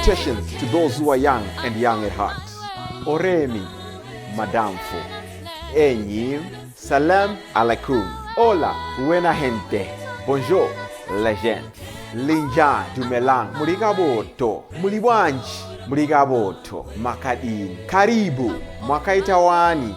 Salutations to those who are young and young at heart. Oremi, Madamfo, Enyi, Salam alaikum. Hola, buena gente. Bonjour, legend. Linja, Dumelang, Murigaboto, Muliwanji, Murigaboto, Makadini, Karibu, Mwakaitawani,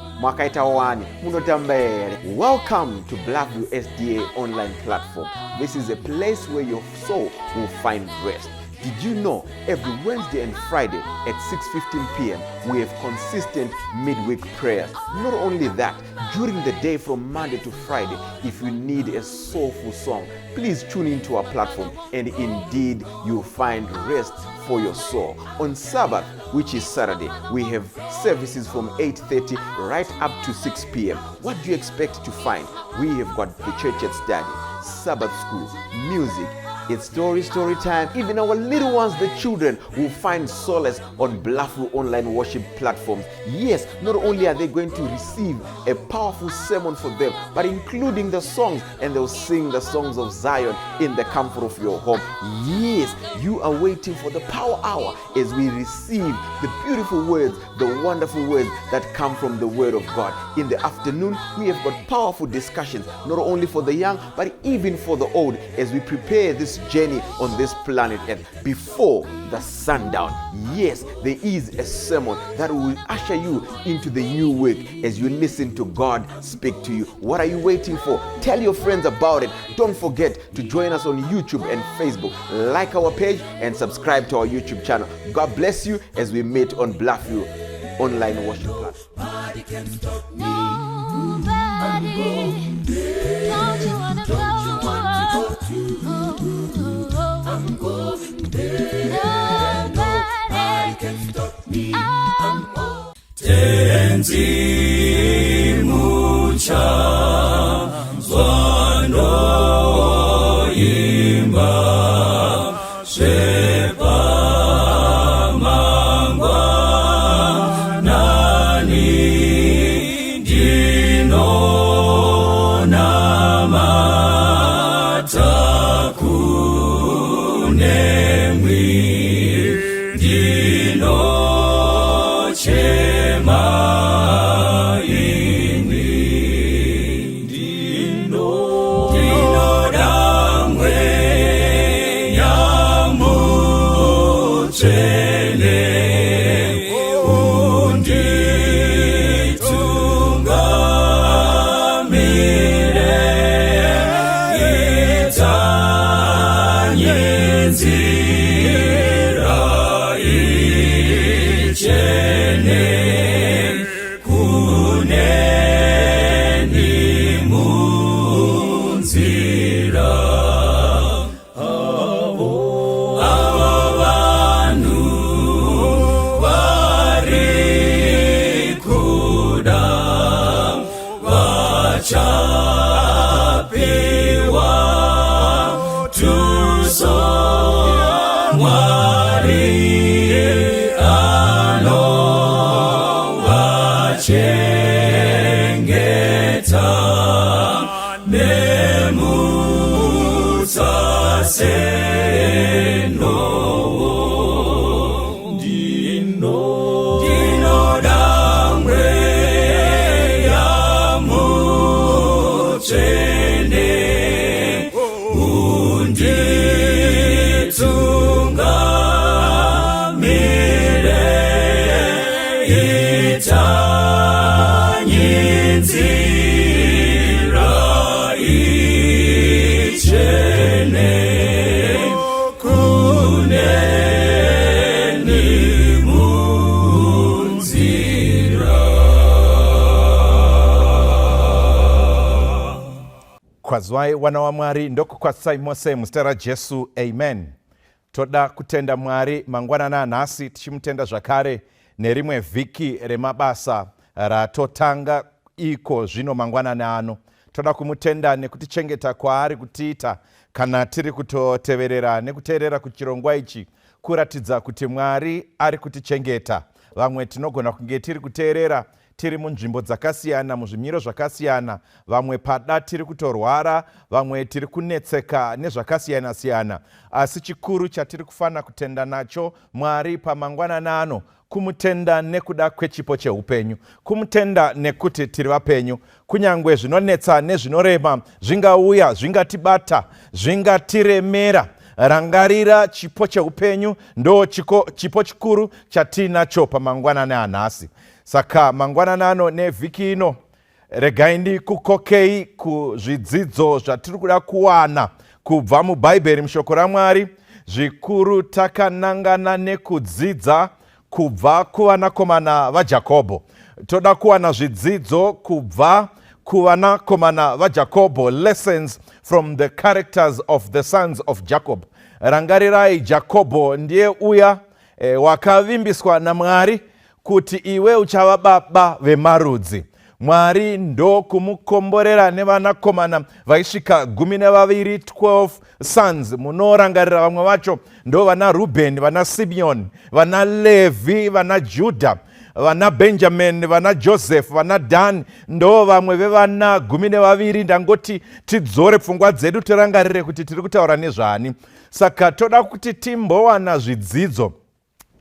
Munotambere. Welcome to Blackview SDA online platform. This is a place where your soul will find rest. Did you know every Wednesday and Friday at 6:15 p.m. we have consistent midweek prayers? Not only that, during the day from Monday to Friday, if you need a soulful song, please tune into our platform and indeed you'll find rest for your soul. On Sabbath, which is Saturday, we have services from 8:30 right up to 6 p.m. What do you expect to find? We have got the church at study, Sabbath school, music, it's story time. Even our little ones, the children, will find solace on Blackview online worship platforms. Yes, not only are they going to receive a powerful sermon for them, but including the songs, and they'll sing the songs of Zion in the comfort of your home. Yes, you are waiting for the power hour as we receive the beautiful words, the wonderful words that come from the Word of God. In the afternoon, we have got powerful discussions, not only for the young, but even for the old, as we prepare this journey on this planet Earth before the sundown. Yes, there is a sermon that will usher you into the new week as you listen to God speak to you. What are you waiting for? Tell your friends about it. Don't forget to join us on YouTube and Facebook. Like our page and subscribe to our YouTube channel. God bless you as we meet on Blackview online worship platform. Nobody can stop me. Nobody. Don't you wanna go? I'm going there. Nobody can stop me. Tenzi mucha zwano imba shepa mangwa nani dino namata Kwazwai wana wa Mwari ndoko kwa Saimose mustera Jesu, amen. Toda kutenda Mwari mangwanana nasi tichimutenda zvakare nerimwe vhiki remabasa ratotanga iko zvino mangwanana ano. Toda kumutenda nekutichengeta kwaari kutiita kana tiri kutoteverera nekuteerera kuchirongwa ichi kuratidza kuti Mwari ari kutichengeta. Vamwe tinogona kunge tiri kuteerera tiri munzvimbo dzakasiyana, muzvimiro zvakasiyana, vamwe pada tiri kutorwara, vamwe tiri kunetseka nezvakasiyana-siyana. Asi chikuru chatiri kufana kutenda nacho Mwari pamangwanana ano, kumutenda nekuda kwechipo cheupenyu, kumutenda nekuti tiri vapenyu. Kunyangwe zvinonetsa nezvinorema zvingauya, zvingatibata, zvingatiremera, rangarira chipo cheupenyu ndo chipo chikuru chatinacho pamangwanana anhasi. Saka mangwanana ano nevhiki ino, regai ndikukokei kuzvidzidzo zvatiri kuda kuwana kubva mubhaibheri, mushoko raMwari. Zvikuru takanangana nekudzidza kubva kuvanakomana vaJakobho. Toda kuwana zvidzidzo kubva kuvanakomana vaJakobho, lessons from the characters of the sons of Jacob. Rangarirai, Jakobho ndiye uya wakavimbiswa naMwari kuti iwe uchava baba vemarudzi. Mwari ndo kumukomborera nevanakomana vaisvika 12, 12 sons. Munorangarira vamwe vacho ndo vana Reuben, vana Simeon, vana Levi, vana Judah, vana Benjamin, vana Joseph, vana Dan, ndo vamwe vevana 12. Ndangoti tidzore pfungwa dzedu tirangarire kuti tiri kutaura nezvani. Saka toda kuti timbowana zvidzidzo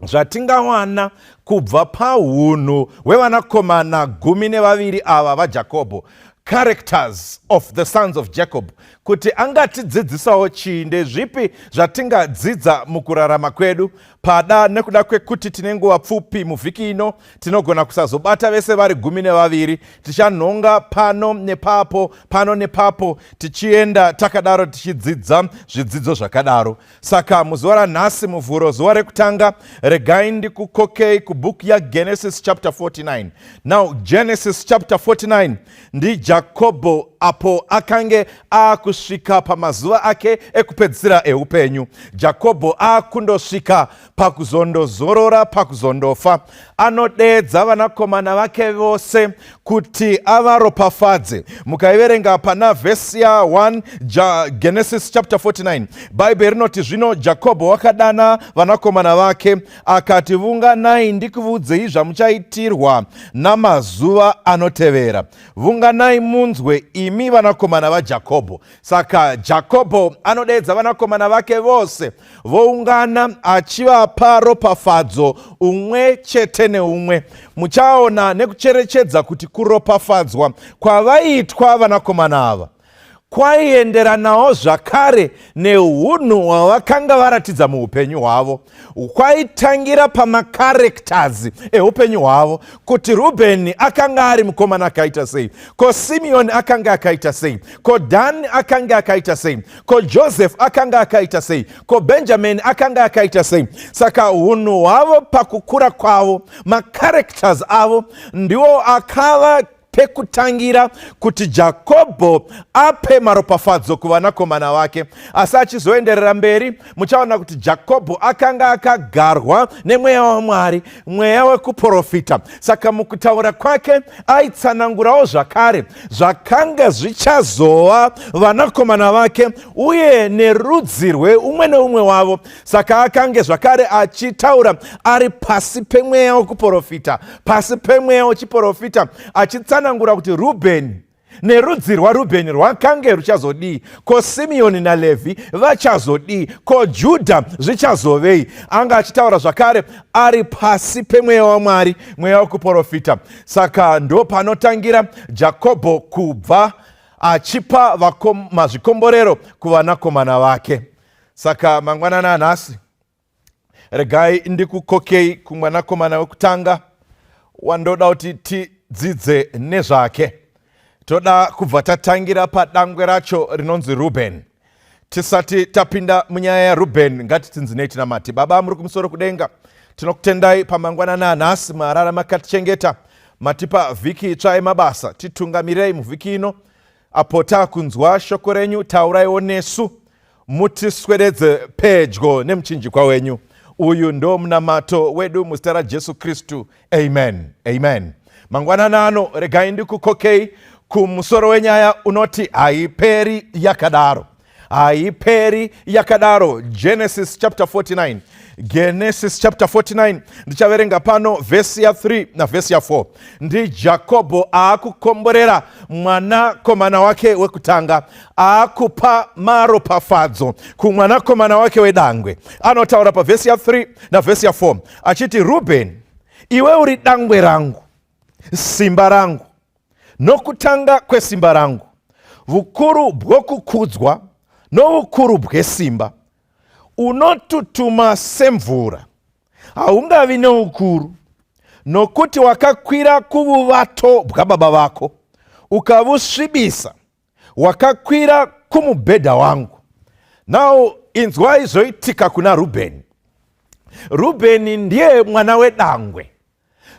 zvatingawana kubva paunhu hwevanakomana 12 ava vaJakobho, characters of the sons of Jacob, kuti angatidzidzisawo chii, ndezvipi zvatingadzidza mukurarama kwedu. Pada nekuda kwekuti tine nguva pfupi muvhiki ino, tinogona kusazobata vese vari 12. Tichanhonga pano nepapo, pano nepapo, tichienda takadaro tichidzidza zvidzidzo zvakadaro. Saka muzuva ranhasi, muvhuro zuva rekutanga, regai ndikukokei kubhuku yaGenesis chapter 49. Now Genesis chapter 49 ndi Jakobho apo akange akusvika pamazuva ake ekupedzisira eupenyu. Jakobho akundosvika pakuzondozorora, pakuzondofa. Anodedza vanakomana vake vose kuti avaropafadze. Mukaiverenga pana vhesi ya 1 Genesis chapter 49, Bible rinoti zvino Jakobho wakadana vanakomana vake akati, vunganai ndikuudzei zvamuchaitirwa namazuva anotevera. Vunganai munzwe imi vanakomana vaJakobho. Saka Jakobho anodedza vanakomana vake vose voungana achivapa ropafadzo umwe chete neumwe. Muchaona nekucherechedza kuti kuropafadzwa kwavaitwa vanakomana ava kwaienderanawo zvakare neunhu hwavakanga varatidza muupenyu hwavo. Kwaitangira pamacharacters eupenyu hwavo, kuti Reuben akanga ari mukomana akaita sei, ko Simeon akanga akaita sei, ko Dan akanga akaita sei, ko Joseph akanga akaita sei, ko Benjamin akanga akaita sei. Saka unhu hwavo pakukura kwavo, macharacters avo ndiwo akava pekutangira kuti Jakobho ape maropafadzo kuvanakomana vake. Asi achizoenderera mberi, muchaona kuti Jakobho akanga akagarwa nemweya waMwari, mweya wekuprofita. Saka mukutaura kwake aitsanangurawo zvakare zvakanga zvichazova vanakomana vake uye nerudzi rweumwe neumwe wavo. Saka akange zvakare achitaura ari pasi pemweya wekuprofita, pasi pemweya wechiprofita, achitsanangura kuti Reuben nerudzi rwaRubheni rwakange ruchazodii, ko Simeoni naLevhi vachazodii, ko Judha zvichazovei. Anga achitaura zvakare ari pasi pemweya waMwari, mweya wekuprofita. Saka ndo panotangira Jakobho kubva achipa mazvikomborero kuvanakomana vake. Saka mangwanana anhasi, regai ndikukokei kumwanakomana wekutanga wandoda kuti tidzidze nezvake. Toda kubva tatangira padangwe racho rinonzi Reuben. Tisati tapinda munyaya yaReuben, ngatitinzinei tinamati. Baba muri kumusoro kudenga, tinokutendai pamangwanana anhasi, marara makatichengeta, matipa vhiki itsva yemabasa. Titungamirei muvhiki ino, apo takunzwa shoko renyu, tauraiwo nesu, mutiswededze pedyo nemuchinjikwa wenyu. Uyu ndo munamato wedu muzita raJesu Kristu. Amen. Amen. Mangwanana ano, regai ndikukokei kumusoro wenyaya unoti haiperi yakadaro. Haiperi yakadaro. Genesis chapter 49. Genesis chapter 49 ndichaverenga pano vhesi ya 3 na vhesi ya 4. Ndi Jakobo akukomborera mwanakomana wake wekutanga, akupa maropafadzo kumwanakomana wake wedangwe. Anotaura pa vhesi ya 3 na vhesi ya 4 achiti, Reuben, iwe uri dangwe rangu, simba rangu, nokutanga kwesimba rangu, vukuru bwokukudzwa noukuru bwesimba. Unotutuma semvura, haungavi neukuru, nokuti wakakwira kuvuvato bwababa vako, ukavusvibisa, wakakwira kumubhedha wangu. Now inzwai zvoitika kuna Rubeni. Rubeni ndiye mwana wedangwe.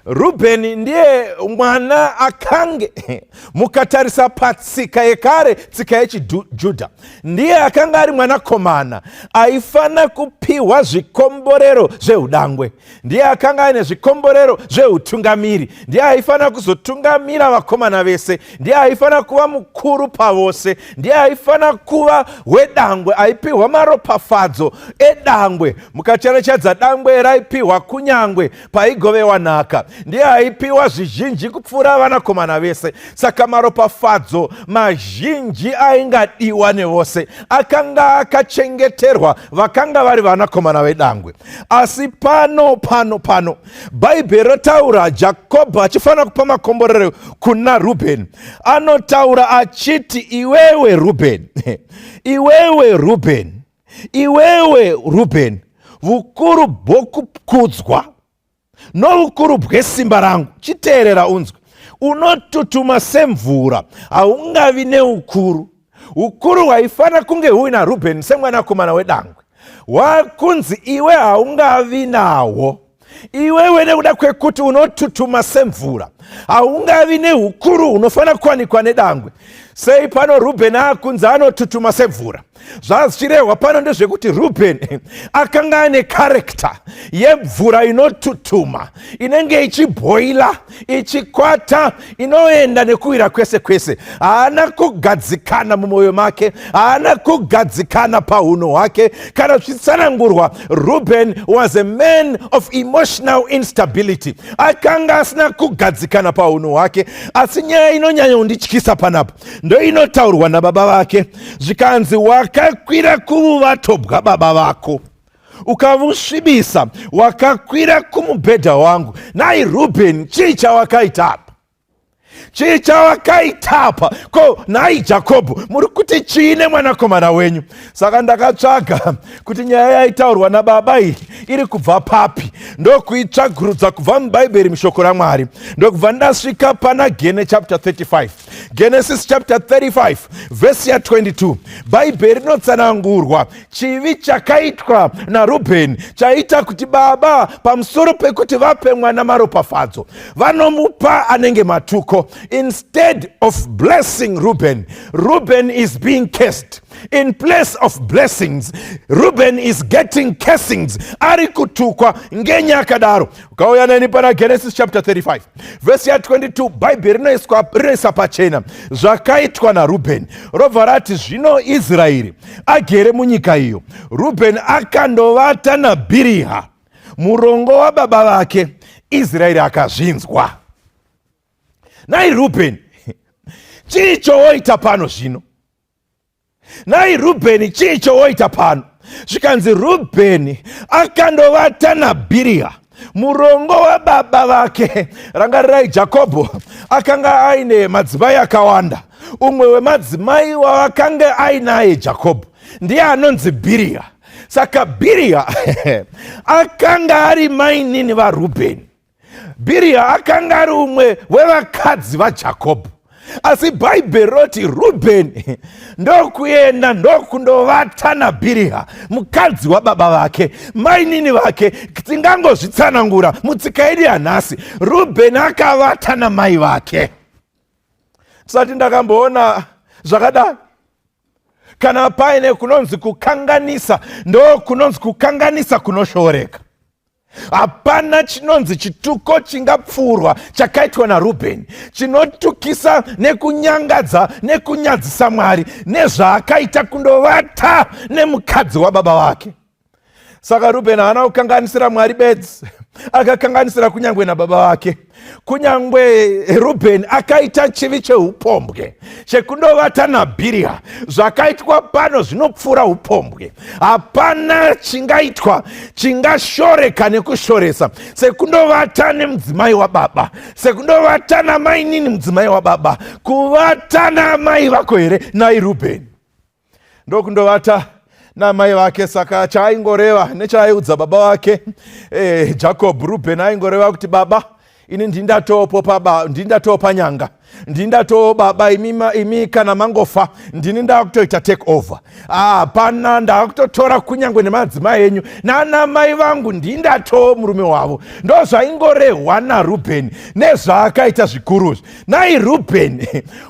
Rubeni ndiye mwana akange mukatarisa patsika yekare, tsika yechiJudha, ndiye akanga ari mwanakomana aifana kupiwa zvikomborero zveudangwe, ndiye akanga ane zvikomborero zveutungamiri, ndiye aifana kuzotungamira vakomana vese, ndiye aifana kuva mukuru pavose, ndiye aifana kuva wedangwe, aipiwa maropafadzo edangwe. Mukacherechedza dangwe raipiwa kunyangwe paigovewa nhaka, ndiye aipiwa zvizhinji kupfuura vanakomana vese. Saka maropafadzo mazhinji aingadiwa nevose, akanga akachengeterwa vakanga vari vanakomana vedangwe. Asi pano bhaibheri rotaura Jakobho achifanira kupa makomborero kuna Rubeni. Anotaura achiti, iwewe Rubeni, iwewe Rubeni, iwewe Rubeni, vukuru bwokukudzwa noukuru bwesimba rangu. Chiteerera unzwe, unotutuma semvura, haungavi neukuru. Ukuru hwaifana kunge huina Rubeni semwanakomana wedangwe, wakunzi iwe haungavi nawo. Iwewe nekuda kwekuti unotutuma semvura, haungavi neukuru unofana kuwanikwa nedangwe. Sei pano Rubeni akunzi anotutuma semvura? Zvazichirehwa pano ndezvekuti Rubeni akanga ane karekta yemvura inotutuma, inenge ichibhoila, ichikwata, inoenda nekuwira kwese kwese. Haana kugadzikana mumwoyo make, haana kugadzikana pauno hwake. Kana zvichitsanangurwa, Reuben was a man of emotional instability. Akanga asina kugadzikana pauno hwake. Asi nyaya inonyanya kundityisa panapa ndo inotaurwa nababa vake, zvikanzi wakakwira kuvuvato bwababa vako, ukavusvibisa, wakakwira kumubhedha wangu. Nai Rubeni, chii chawakaita apa? Chii chawakaita apa? Ko nai Jakobho, muri kuti chiine mwanakomana wenyu? Saka ndakatsvaga kuti nyaya yaitaurwa nababa iyi iri kubva papi. Ndokuitsvagurudza kubva mubhaibheri mushoko raMwari, ndokubva ndasvika pana Genesis chapter 35. Genesis chapter 35 vhesi ya 22. Bhaibheri rinotsanangurwa chivi chakaitwa naRubeni chaita kuti baba pamusoro pekuti vape mwana maropafadzo vanomupa anenge matuko. Instead of blessing Reuben, Reuben is being cursed. In place of blessings, Reuben is getting cursings. Ari kutukwa yakadaro. Ukauya neni pana Genesis chapter 35 vhesi ya 22. Bhaibheri rinoisa pachena zvakaitwa naRubeni. Robva rati, zvino Israeri agere munyika iyo, Rubeni akandovata naBhiriha murongo wababa vake, Israeri akazvinzwa. Nai Rubeni, chii chowoita pano zvino? Nai Rubeni, chii chowoita pano? Zvikanzi Rubeni akandovata naBhiriha murongo wababa vake. Rangarirai, Jakobho akanga aine madzimai akawanda. Umwe wemadzimai wavakanga ainaye Jakobho ndiye anonzi Bhiriha. Saka Bhiriha akanga ari mainini vaRubeni. Bhiriha akanga ari umwe wevakadzi vaJakobho. Asi Bhaibheri roti Rubeni ndokuenda ndokundovata naBhiriha mukadzi wababa vake, mainini vake. Tingangozvitsanangura mutsika yedu yanhasi, Rubeni akavata namai vake. Tisati ndakamboona zvakadai. Kana paine kunonzi kukanganisa, ndo kunonzi kukanganisa kunoshooreka. Hapana chinonzi chituko chingapfuurwa chakaitwa naRubeni, chinotukisa nekunyangadza nekunyadzisa Mwari nezvaakaita kundovata nemukadzi wababa vake. Saka Reuben haana kukanganisira Mwari bedzi, akakanganisira kunyangwe nababa wake. Kunyangwe Reuben akaita chivi cheupombwe chekundovata naBhiriha. Zvakaitwa pano zvinopfuura upombwe. Hapana chingaitwa chingashoreka nekushoresa sekundovata nemudzimai wababa, sekundovata namai nini mudzimai wababa, kuvata namai vako here nai Reuben. Ndokundovata namai vake. Saka chaaingoreva nechaaiudza baba wake Jacob, Reuben aingoreva kuti baba, ini ndindatopa nyanga, ndindato baba, imi kana mangofa ndini ndakutoita take over. Hapana, ndakutotora kunyangwe nemadzimai enyu nanamai vangu, ndindato murume wavo. Ndo zvaingorehwa naReuben nezvaakaita zvikuruzvi. Nai Reuben,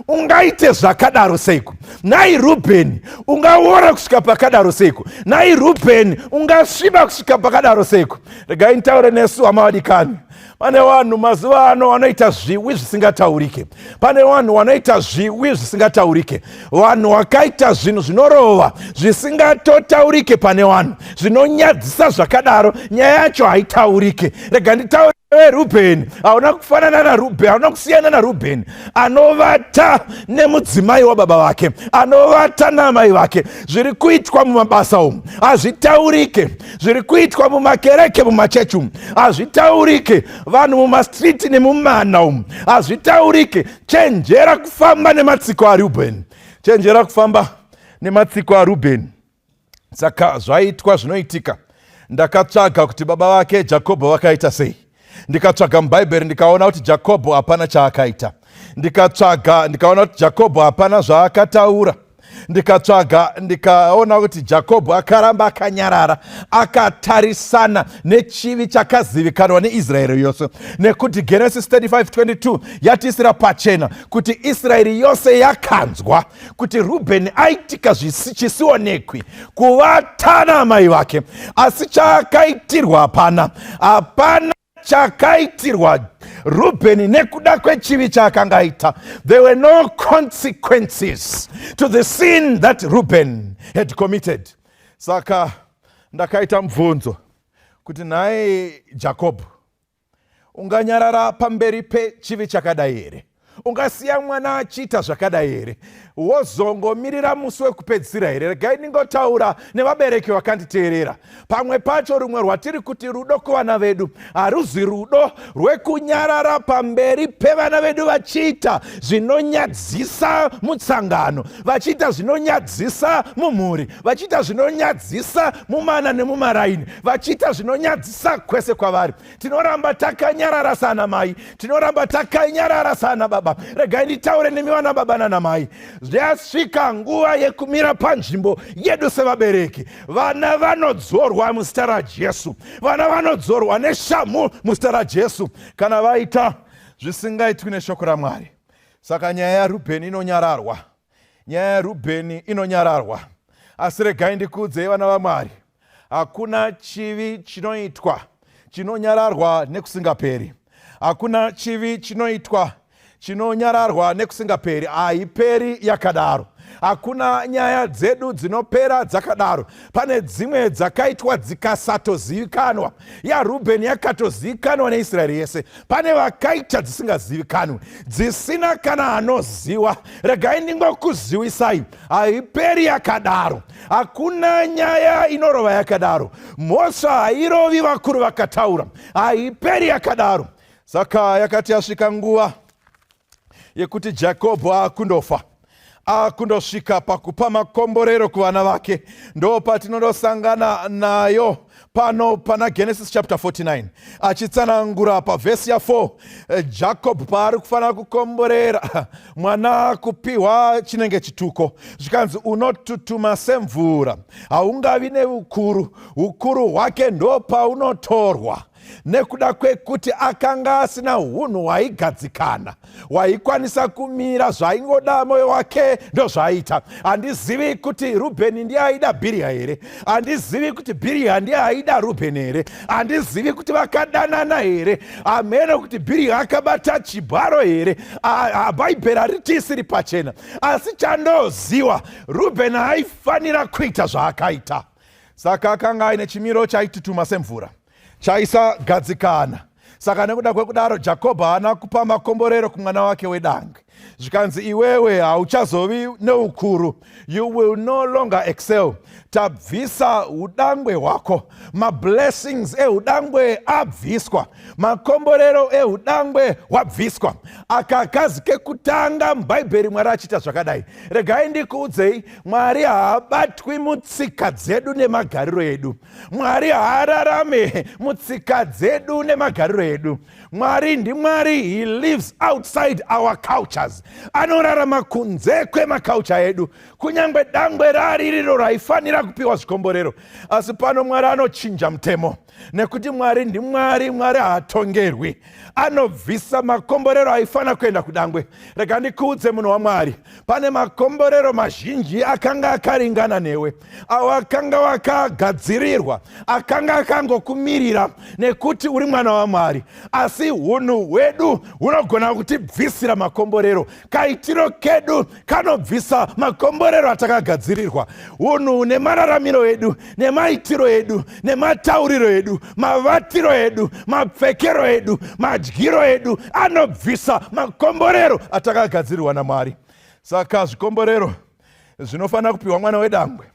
ungaite zvakadaro seiko? Nai Reuben, ungaora kusvika pakadaro seiko? Nai Reuben, ungasviba kusvika pakadaro seiko? Regai nitaure nesu hamawadikani. Pane vanhu mazuva ano vanoita zviwi zvisingataurike. Pane vanhu vanoita zviwi zvisingataurike. Vanhu vakaita zvinhu zvinorova zvisingatotaurike. Pane vanhu zvinonyadzisa zvakadaro, nyaya yacho haitaurike. Rega nditaure Reuben, hauna kufanana naReuben, hauna kusiyana naReuben anovata nemudzimai wababa wake, anovata namai vake. Zviri kuitwa mumabasa umu hazvitaurike, zviri kuitwa mumakereke, mumachechi umu hazvitaurike, vanhu mumastriti nemumana umu hazvitaurike. Chenjera kufamba nematsiko aReuben, chenjera kufamba nematsiko aReuben. Saka zvaitwa zvinoitika. Ndakatsvaga kuti baba vake Jakobho vakaita sei. Ndikatsvaga mubhaibheri ndikaona kuti Jakobho hapana chaakaita. Ndikaona kuti Jakobho hapana zvaakataura. Ndikaona kuti Jakobho akaramba akanyarara, akatarisana nechivi chakazivikanwa neIsraeri yose. Nekuti Genesis 35:22 yatisira pachena kuti Israeri yose yakanzwa kuti Reuben aitika chisionekwi kuvata namai vake. Asi chaakaitirwa hapana chakaitirwa Reuben nekuda kwechivi chakangaita. There were no consequences to the sin that Reuben had committed. Saka ndakaita mubvunzo kuti naye Jacob, unganyarara pamberi pechivi chakadai here? Ungasiya mwana achiita zvakadai here? Wozongomirira musi wekupedzisira here? Regai ndingotaura nevabereki vakanditeerera. Pamwe pacho rumwe rwatiri kuti rudo kuvana vedu haruzi rudo rwekunyarara pamberi pevana vedu vachiita zvinonyadzisa mutsangano, vachiita zvinonyadzisa mumhuri, vachiita zvinonyadzisa mumana nemumaraini, vachiita zvinonyadzisa kwese kwavari. Tinoramba takanyarara sana mai, tinoramba takanyarara sana baba. Regai nditaure nemi vana baba nanamai. Zvasvika nguva yekumira panzvimbo yedu sevabereki. Vana vanodzorwa muzita raJesu, vana vanodzorwa neshamu muzita raJesu kana vaita zvisingaitwi neshoko raMwari. Saka nyaya yaReuben inonyararwa, nyaya yaReuben inonyararwa. Asi regai ndikuudzei vana vaMwari, hakuna chivi chinoitwa chinonyararwa nekusingaperi. Hakuna chivi chinoitwa chinonyararwa nekusingaperi. Haiperi yakadaro. Hakuna nyaya dzedu dzinopera dzakadaro. Pane dzimwe dzakaitwa dzikasatozivikanwa. YaReuben yakatozivikanwa neIsraeri yese. Pane vakaita dzisingazivikanwe, dzisina kana anoziva. Regai ndingokuzivisai, haiperi yakadaro. Hakuna nyaya inorova yakadaro. Mhosva hairovi vakuru vakataura. Haiperi yakadaro. Saka yakati yasvika nguva yekuti Jakobho akundofa, akundosvika pakupa makomborero kuvana vake. Ndo patinondosangana nayo pano pana Genesis chapter 49 achitsanangura pavhesi ya4. Jacob paari kufanira kukomborera mwana kupiwa chinenge chituko, zvikanzi unotutuma semvura, haungavi neukuru, ukuru hwake ndo paunotorwa. Nekuda kwekuti akanga asina hunhu hwaigadzikana, hwaikwanisa kumira zvaingoda moyo wake ndo zvaiita. Handizivi kuti Reuben ndiye aida Bhiriha here, handizivi kuti Bhiriha ndiye aida Reuben here, handizivi kuti vakadanana here, hameno kuti Bhiriha akabata chibharo here. Bhaibheri haritisiri pachena, asi chandoziva Reuben aifanira kuita zvaakaita. Saka akanga aine chimiro chaitutuma semvura, chaisagadzikana. Saka nekuda kwekudaro Jakobho haana kupa makomborero kumwana wake wedangwe. Zvikanzi iwewe hauchazovi neukuru. You will no longer excel. Tabvisa udangwe hwako. Blessings udangwe abviswa. Makomborero udangwe wabviswa. Akakazi kekutanga mBhaibheri Mwari achita zvakadai. Regai ndikuudzei, Mwari haabatwi mutsika dzedu nemagariro edu. Mwari haararame mutsika dzedu nemagariro edu. Mwari ndiMwari, he lives outside our cultures. Anorarama kunze kwemaculture edu. Kunyangwe dangwe raririro raifanira kupiwa zvikomborero. Asi pano Mwari anochinja mutemo. Nekuti Mwari ndiMwari, Mwari haatongerwi. Anobvisa makomborero aifana kuenda kudangwe. Rega ndikuudze munhu waMwari, pane makomborero mazhinji akanga akaringana newe, awakanga wakagadzirirwa, akanga akangokumirira nekuti uri mwana waMwari. Asi unhu hwedu hunogona kutibvisira makomborero. Kaitiro kedu kanobvisa makomborero atakagadzirirwa. Unhu nemararamiro edu, nemaitiro edu, nematauriro edu, mavatiro edu, mapfekero edu, madyiro edu, anobvisa makomborero atakagadzirirwa naMwari. Saka zvikomborero zvinofanira kupiwa mwana wedangwe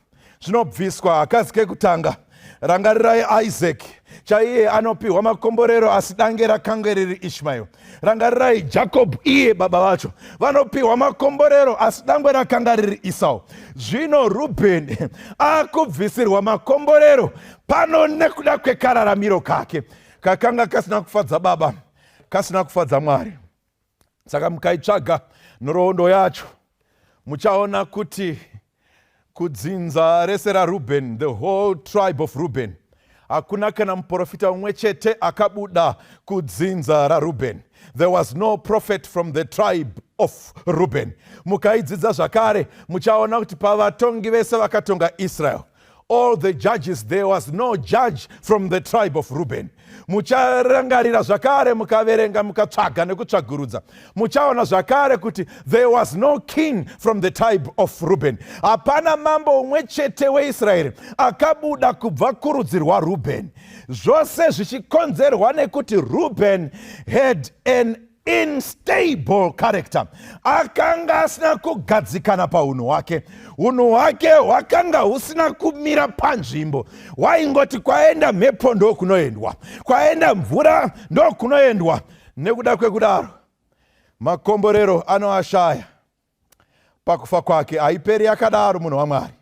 zvinobviswa. Akazi kekutanga, rangarirai Isaac, chaiye anopiwa makomborero asi dange rakanga riri Ishmael. Rangarirai Jacob, iye baba vacho, vanopiwa makomborero asi dangwe rakanga riri Esau. Zvino Reuben akubvisirwa makomborero pano nekuda kwekararamiro kake, kakanga kasina kufadza baba, kasina kufadza Mwari. Saka mukaitsvaga nhoroondo yacho muchaona kuti kudzinza rese raReuben, the whole tribe of Reuben, hakuna kana muprofita umwe chete akabuda kudzinza raReuben. There was no prophet from the tribe of Reuben. Mukaidzidza zvakare muchaona kuti pavatongi vese vakatonga Israel, all the judges, there was no judge from the tribe of Reuben. Mucharangarira zvakare mukaverenga mukatsvaga nekutsvagurudza, muchaona zvakare kuti there was no king from the tribe of Reuben. Hapana mambo umwe chete weIsraeri akabuda kubva kurudzi rwaReuben. Zvose zvichikonzerwa nekuti Reuben had an unstable character. Akanga asina kugadzikana paunhu hwake. Unhu hwake hwakanga husina kumira panzvimbo. Waingoti kwaenda mhepo ndo kunoendwa, kwaenda mvura ndo kunoendwa. Nekuda kwekudaro makomborero anoashaya pakufa kwake. Haipere yakadaro munhu waMwari.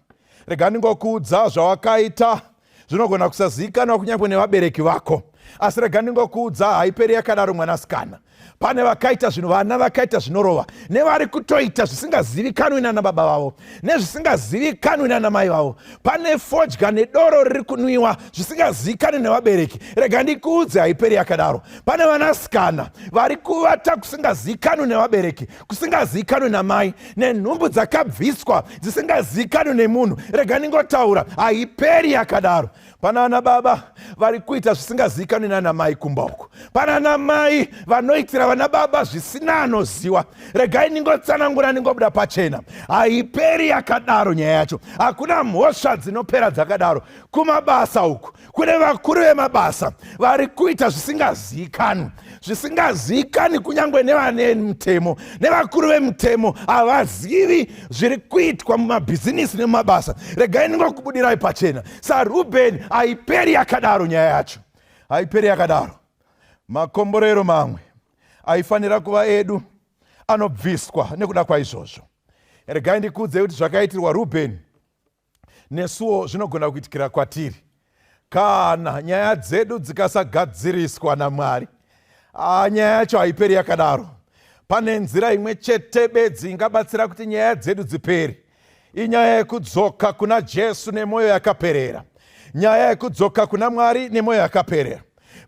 Rega ndingokuudza zvawakaita zvinogona kusazivikanwa kunyange nevabereki vako, asi rega ndingokuudza haipere yakadaro mwanasikana. Pane vakaita zvinhu, vana vakaita zvinorova, nevari kutoita zvisingazivikanwi nana baba vavo, nezvisingazivikanwi nana mai vavo. Pane fodya nedoro riri kunwiwa zvisingazivikanwi nevabereki. Rega ndikuudze haiperi yakadaro. Pane vanasikana vari kuvata kusingazivikanwi nevabereki, kusingazivikanwi namai, nenhumbu dzakabviswa dzisingazivikanwi nemunhu. Rega ndingotaura haiperi yakadaro. Pana ana baba vari kuita zvisingazivikanwi nana mai kumba uku. Pana ana mai vanoitira vana baba zvisina anoziva. Regai ningotsanangura ningobuda pachena. Haiperi yakadaro nyaya yacho. Hakuna mhosva dzinopera dzakadaro. Kumabasa uku kune vakuru vemabasa vari kuita zvisingazivikanwi. Zvisingazivikanwi kunyange nevane mutemo, nevakuru vemutemo havazivi zviri kuitwa mumabhizinisi nemumabasa. Regai ningokubudirai pachena. SaReuben haiperi yakadaro nyaya yacho. Haiperi yakadaro. Makomborero mamwe aifanira kuva edu anobviswa nekuda kwaizvozvo. Regai ndikuudze kuti zvakaitirwa Reuben nesuwo zvinogona kuitikira kwatiri kana nyaya dzedu dzikasagadziriswa naMwari. Nyaya yacho haiperi yakadaro. Pane nzira imwe chete bedzi ingabatsira kuti nyaya dzedu dziperi. Inyaya yekudzoka kuna Jesu nemwoyo yakaperera. Nyaya yekudzoka kuna Mwari nemwoyo yakaperera.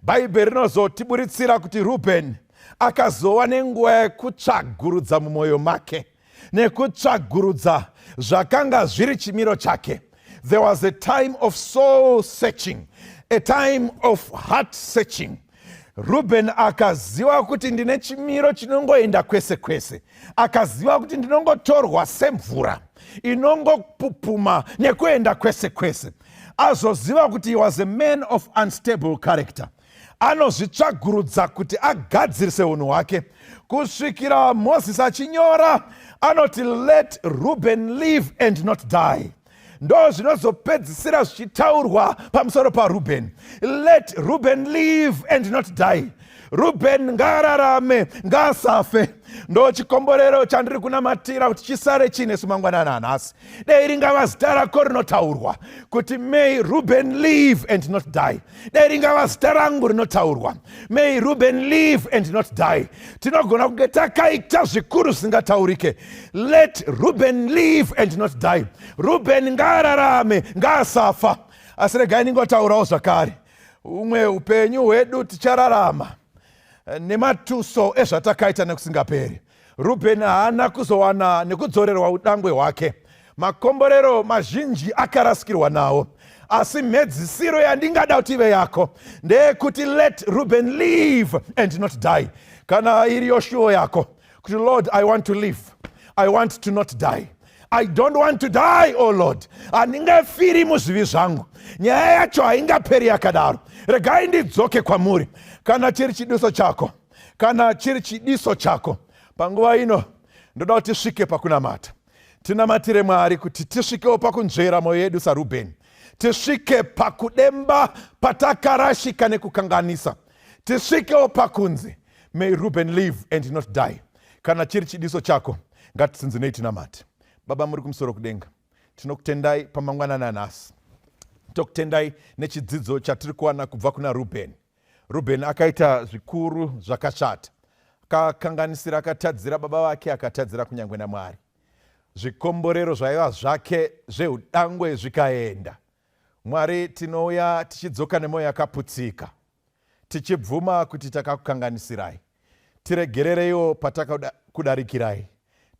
Bhaibheri rinozotiburitsira kuti Reuben akazova nenguva yekutsvagurudza mumwoyo make, nekutsvagurudza zvakanga zviri chimiro chake. There was a time of soul searching, a time of heart searching. Reuben akaziva kuti ndine chimiro chinongoenda kwese kwese. Akaziva kuti ndinongotorwa semvura inongopupuma nekuenda kwese kwese. azoziva kuti he was a man of unstable character. Anozvitsvagurudza kuti agadzirise unhu hwake. Kusvikira Moses achinyora, anoti let Reuben live and not die. Ndo zvinozopedzisira zvichitaurwa pamusoro paReuben. Let Reuben live and not die. Reuben ngaararame, ngaasafe. Ndo chikomborero chandiri kunamatira kuti chisare chinesu mangwanana nhasi. Dei ringava zita rako rinotaurwa kuti may Reuben live and not die. Dei ringava zita rangu rinotaurwa may Reuben live and not die. Tinogona kunge takaita zvikuru zvisingataurike. Let Reuben live and not die. Reuben ngaararame, ngaasafa. Asi regai ningotaurawo zvakare. Umwe upenyu hwedu tichararama nematuso ezvatakaita nekusingaperi. Reuben haana kuzowana nekudzorerwa udangwe hwake. Makomborero mazhinji akarasikirwa nawo. Asi mhedzisiro yandingada kuti ive yako ndeyekuti let Reuben live and not die. Kana iri yoshuwo yako kuti Lord, I want to live, I want to not die. I don't want to die, oh Lord. Handingafiri muzvivi zvangu. Nyaya yacho haingaperi yakadaro. Regai ndidzoke kwamuri. Kana chiri chidiso chako, kana chiri chidiso chako, panguva ino ndoda kuti tisvike pakunamata. Tinamatire Mwari kuti tisvikewo pakunzvera mwoyo yedu saReuben. Tisvike pakudemba patakarashika nekukanganisa. Tisvikewo pakunzi may Reuben live and not die. Kana chiri chidiso chako, ngatitsinzinei tinamate. Baba muri kumusoro kudenga, tinokutendai pamangwanana nhasi. Tokutendai nechidzidzo chatiri kuwana kubva kuna Reuben. Reuben akaita zvikuru zvakashata. Akakanganisira, akatadzira baba vake, akatadzira kunyangwe naMwari. Zvikomborero zvaiva zvake zveudangwe zvikaenda. Mwari, tinouya tichidzoka nemwoyo yakaputsika, tichibvuma kuti takakukanganisirai. Tiregerereiwo patakudarikirai.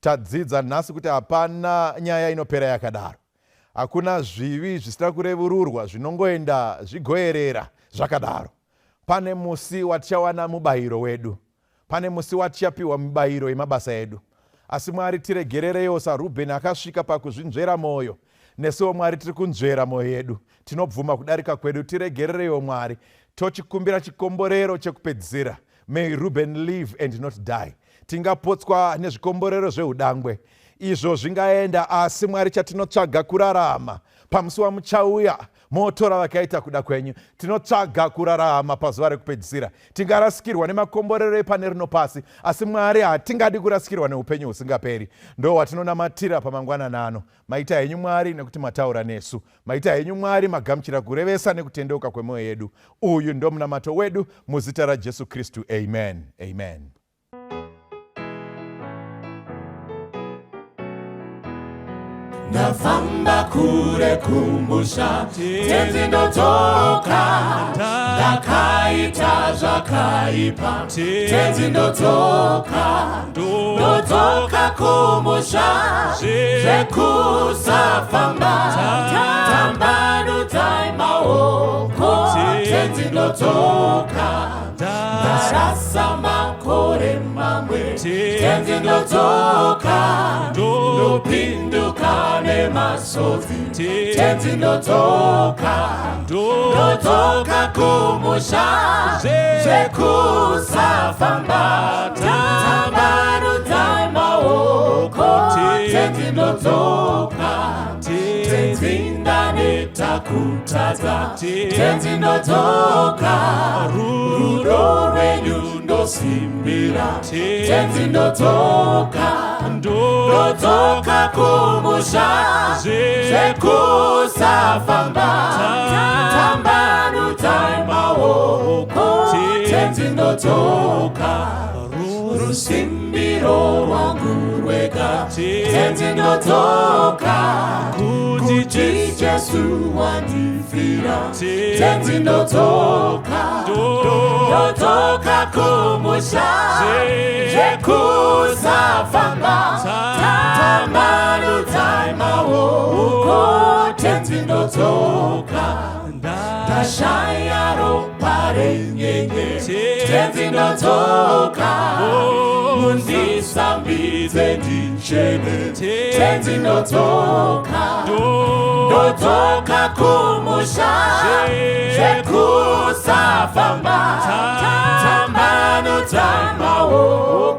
Tadzidza nhasi kuti hapana nyaya inopera yakadaro. Hakuna zvivi zvisina kurevururwa zvinongoenda zvigoerera zvakadaro. Pane musi watichawana mubayiro wedu. Pane musi watichapiwa mubayiro yemabasa edu. Asi Mwari, tiregerereiwo saReuben akasvika pakuzvinzvera mwoyo. Nesuwo Mwari tiri kunzvera mwoyo yedu. Tinobvuma kudarika kwedu. Tiregerereiwo Mwari. Tochikumbira chikomborero chekupedzisira. May Reuben live and not die. Tingapotswa nezvikomborero zveudangwe. Izvo zvingaenda, asi Mwari chatinotsvaga kurarama. Pamusi wamuchauya motora vakaita kuda kwenyu. Tinotsvaga kurarama pazuva rekupedzisira. Tingarasikirwa nemakomborero epane rino pasi, asi Mwari hatingadi kurasikirwa neupenyu husingaperi. Ndo watinonamatira pamangwanana ano. Maita henyu Mwari nekuti mataura nesu. Maita henyu Mwari magamuchira kurevesa nekutendeuka kwemwoyo yedu. Uyu ndo munamato wedu muzita raJesu Kristu. Amen. Amen. Ndafamba kure kumbusha tenzi ndotoka, ndakaita zvakaipa tenzi ndotoka kumbusha zvekusafamba, tambanudzai maoko tenzi ndotoka, ndarasa makore mamwe tenzi ndotoka, ndopinduka nemasodzi tenzi ndotoka kumusha zvekusafamba, tambanudzai maoko tenzi ndotoka, tenzi ndaneta kutadza tenzi ndotoka, rudo rwenyu ndosimbira tenzi ndotoka kumusha zvekusafamba, tambanudzai maoko tenzi ndotoka, rusimbiro rwangu rwega tenzi ndotoka, kuti Jesu wandifira tenzi ndotoka kumusha zvekusafamba, tambanudzai maoko tenzi ndotoka, ndashaya ropa renyenye tenzi ndotoka, mundisambidze ndichene tenzi ndotoka, Ndotoka kumusha Jekusafamba Tambano taimawo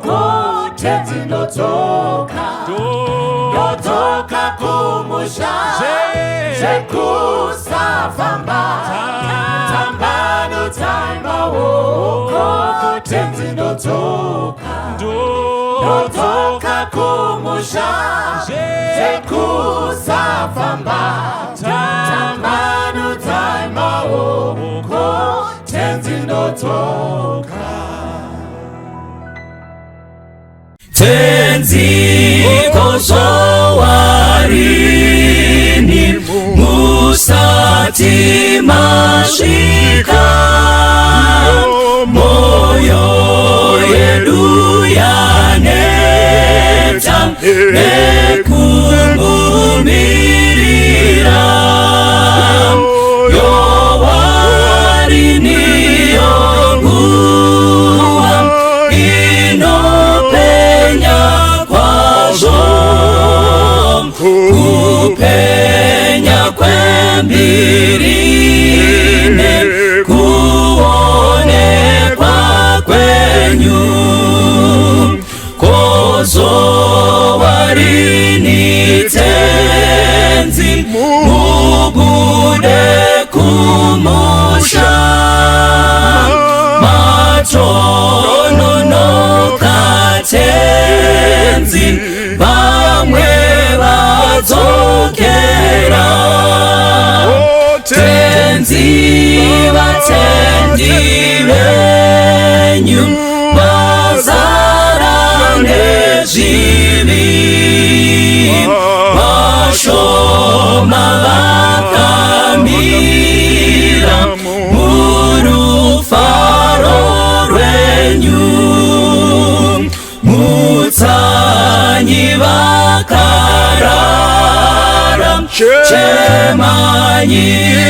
Kuteti ndotoka Ndotoka kumusha Jekusafamba Tambano taimawo Kuteti ndotoka Ndotoka kumusha Jekusafamba Tambano taimawo Kuteti ndotoka Tenzi kozowarini Musati mashika Moyo yedu yaneta Nekuvumirira Yowarini yonguwa Inopenya kwazo Kupenya kwembirine Kuonekwa kwenyu Kozowarini tenzi Mubude kumusha Matonono katenzi Bamwe bazokera Tenzi batendi benyu Bazarane zivi Bashoma bakamira Murufaro rwenyu Mutsanyi bakarara Chemanyi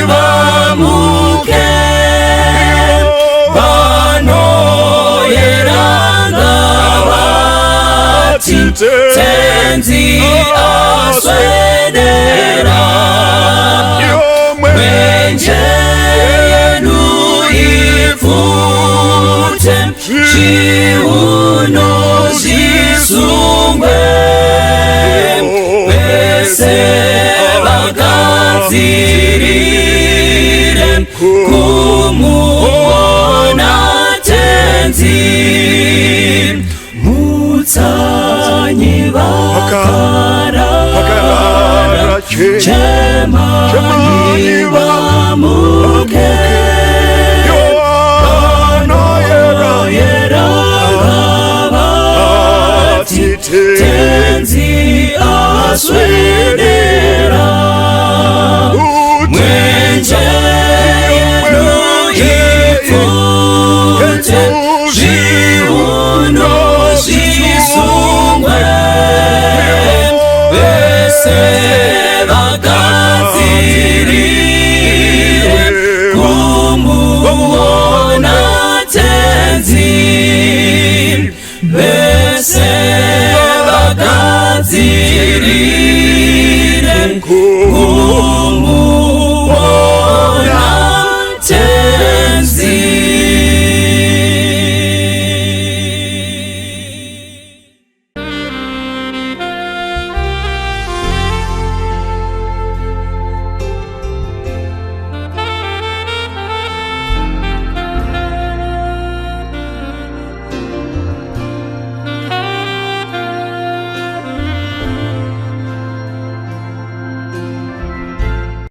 bamuke Banoyeranga bati Tenzi aswedera Mwenje yenu ifute Chiuno zisungwe Bese bagazirire Kumuona tenzi Mutsanyi bakarara Chemanyi bamuke Banoyeranga tenzi aswedera Mwenje yenu ifute Chiuno zisungwe Bese bagazirire Kumuona tenzi Bese bagazirire